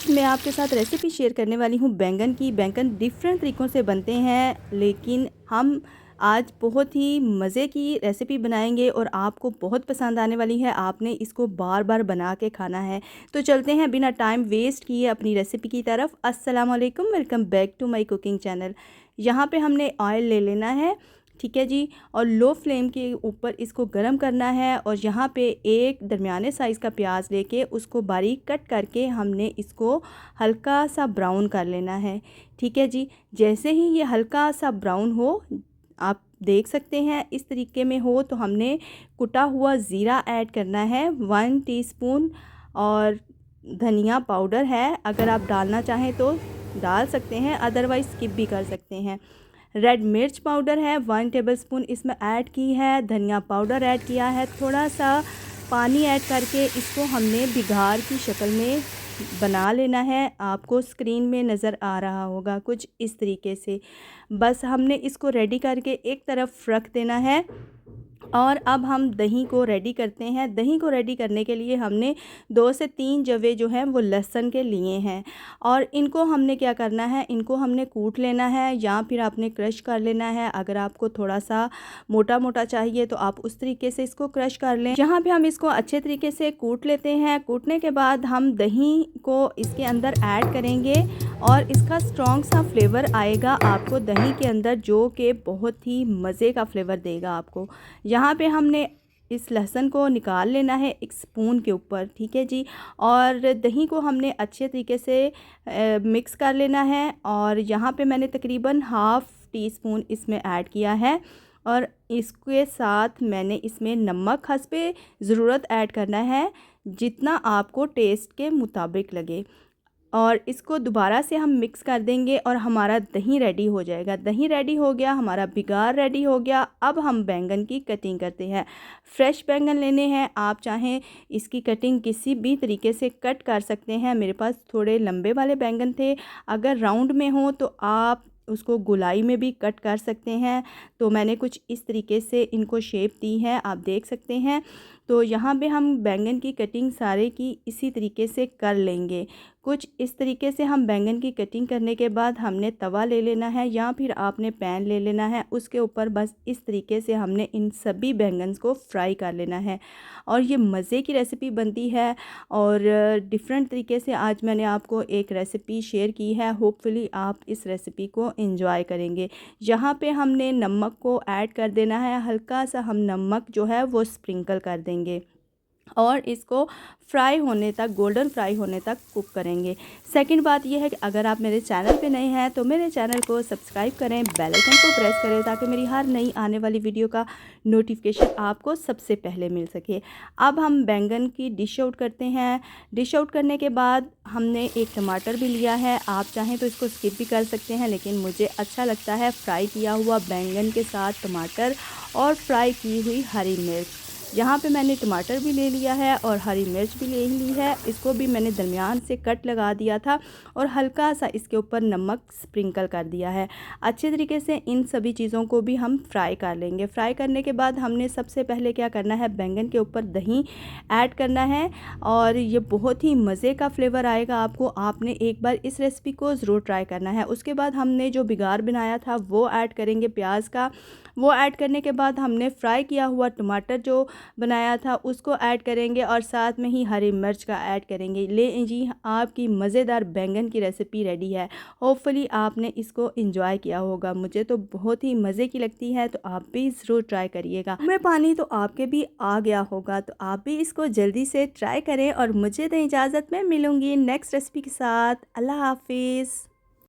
आज मैं आपके साथ रेसिपी शेयर करने वाली हूँ बैंगन की। बैंगन डिफरेंट तरीक़ों से बनते हैं, लेकिन हम आज बहुत ही मज़े की रेसिपी बनाएंगे और आपको बहुत पसंद आने वाली है। आपने इसको बार बार बना के खाना है। तो चलते हैं बिना टाइम वेस्ट किए अपनी रेसिपी की तरफ। अस्सलाम वालेकुम, welcome back to my cooking channel. यहाँ पे हमने ऑयल ले लेना है, ठीक है जी, और लो फ्लेम के ऊपर इसको गरम करना है। और यहाँ पे एक दरमियाने साइज़ का प्याज लेके उसको बारीक कट करके हमने इसको हल्का सा ब्राउन कर लेना है, ठीक है जी। जैसे ही ये हल्का सा ब्राउन हो, आप देख सकते हैं इस तरीके में हो, तो हमने कुटा हुआ ज़ीरा ऐड करना है 1 टीस्पून। और धनिया पाउडर है, अगर आप डालना चाहें तो डाल सकते हैं, अदरवाइज़ स्किप भी कर सकते हैं। रेड मिर्च पाउडर है 1 टेबलस्पून इसमें ऐड की है। धनिया पाउडर ऐड किया है। थोड़ा सा पानी ऐड करके इसको हमने बिगाड़ की शक्ल में बना लेना है। आपको स्क्रीन में नज़र आ रहा होगा कुछ इस तरीके से। बस हमने इसको रेडी करके एक तरफ रख देना है। और अब हम दही को रेडी करते हैं। दही को रेडी करने के लिए हमने 2 से 3 जवे जो हैं वो लहसुन के लिए हैं, और इनको हमने क्या करना है, इनको हमने कूट लेना है या फिर आपने क्रश कर लेना है। अगर आपको थोड़ा सा मोटा मोटा चाहिए तो आप उस तरीके से इसको क्रश कर लें। यहाँ पे हम इसको अच्छे तरीके से कूट लेते हैं। कूटने के बाद हम दही को इसके अंदर ऐड करेंगे और इसका स्ट्रॉन्ग सा फ्लेवर आएगा आपको दही के अंदर, जो कि बहुत ही मज़े का फ्लेवर देगा आपको। यहाँ पे हमने इस लहसुन को निकाल लेना है एक स्पून के ऊपर, ठीक है जी। और दही को हमने अच्छे तरीके से मिक्स कर लेना है। और यहाँ पे मैंने तकरीबन हाफ़ टी स्पून इसमें ऐड किया है। और इसके साथ मैंने इसमें नमक हस्बे ज़रूरत ऐड करना है, जितना आपको टेस्ट के मुताबिक लगे। और इसको दोबारा से हम मिक्स कर देंगे और हमारा दही रेडी हो जाएगा। दही रेडी हो गया, हमारा बिगाड़ रेडी हो गया। अब हम बैंगन की कटिंग करते हैं। फ्रेश बैंगन लेने हैं, आप चाहें इसकी कटिंग किसी भी तरीके से कट कर सकते हैं। मेरे पास थोड़े लंबे वाले बैंगन थे, अगर राउंड में हो तो आप उसको गोलाई में भी कट कर सकते हैं। तो मैंने कुछ इस तरीके से इनको शेप दी है, आप देख सकते हैं। तो यहाँ पे हम बैंगन की कटिंग सारे की इसी तरीके से कर लेंगे। कुछ इस तरीके से हम बैंगन की कटिंग करने के बाद हमने तवा ले लेना है या फिर आपने पैन ले लेना है। उसके ऊपर बस इस तरीके से हमने इन सभी बैंगन को फ्राई कर लेना है। और ये मज़े की रेसिपी बनती है। और डिफरेंट तरीके से आज मैंने आपको एक रेसिपी शेयर की है। होपफुली आप इस रेसिपी को एंजॉय करेंगे। यहाँ पे हमने नमक को ऐड कर देना है, हल्का सा हम नमक जो है वो स्प्रिंकल कर देंगे और इसको फ्राई होने तक, गोल्डन फ्राई होने तक कुक करेंगे। सेकंड बात यह है कि अगर आप मेरे चैनल पे नए हैं तो मेरे चैनल को सब्सक्राइब करें, बेल आइकन को प्रेस करें, ताकि मेरी हर नई आने वाली वीडियो का नोटिफिकेशन आपको सबसे पहले मिल सके। अब हम बैंगन की डिश आउट करते हैं। डिश आउट करने के बाद हमने एक टमाटर भी लिया है, आप चाहें तो इसको स्किप भी कर सकते हैं, लेकिन मुझे अच्छा लगता है फ्राई किया हुआ बैंगन के साथ टमाटर और फ्राई की हुई हरी मिर्च। यहाँ पे मैंने टमाटर भी ले लिया है और हरी मिर्च भी ले ली है। इसको भी मैंने दरमियान से कट लगा दिया था और हल्का सा इसके ऊपर नमक स्प्रिंकल कर दिया है। अच्छे तरीके से इन सभी चीज़ों को भी हम फ्राई कर लेंगे। फ्राई करने के बाद हमने सबसे पहले क्या करना है, बैंगन के ऊपर दही ऐड करना है और ये बहुत ही मज़े का फ्लेवर आएगा आपको। आपने एक बार इस रेसिपी को ज़रूर ट्राई करना है। उसके बाद हमने जो बिगाड़ बनाया था वो ऐड करेंगे प्याज का। वो ऐड करने के बाद हमने फ्राई किया हुआ टमाटर जो बनाया था उसको ऐड करेंगे और साथ में ही हरी मिर्च का ऐड करेंगे। ले जी, आपकी मज़ेदार बैंगन की रेसिपी रेडी है। होपफुली आपने इसको एंजॉय किया होगा। मुझे तो बहुत ही मज़े की लगती है, तो आप भी ज़रूर ट्राई करिएगा। मैं पानी तो आपके भी आ गया होगा, तो आप भी इसको जल्दी से ट्राई करें और मुझे दें इजाज़त। मैं मिलूँगी नेक्स्ट रेसिपी के साथ। अल्लाह हाफिज़।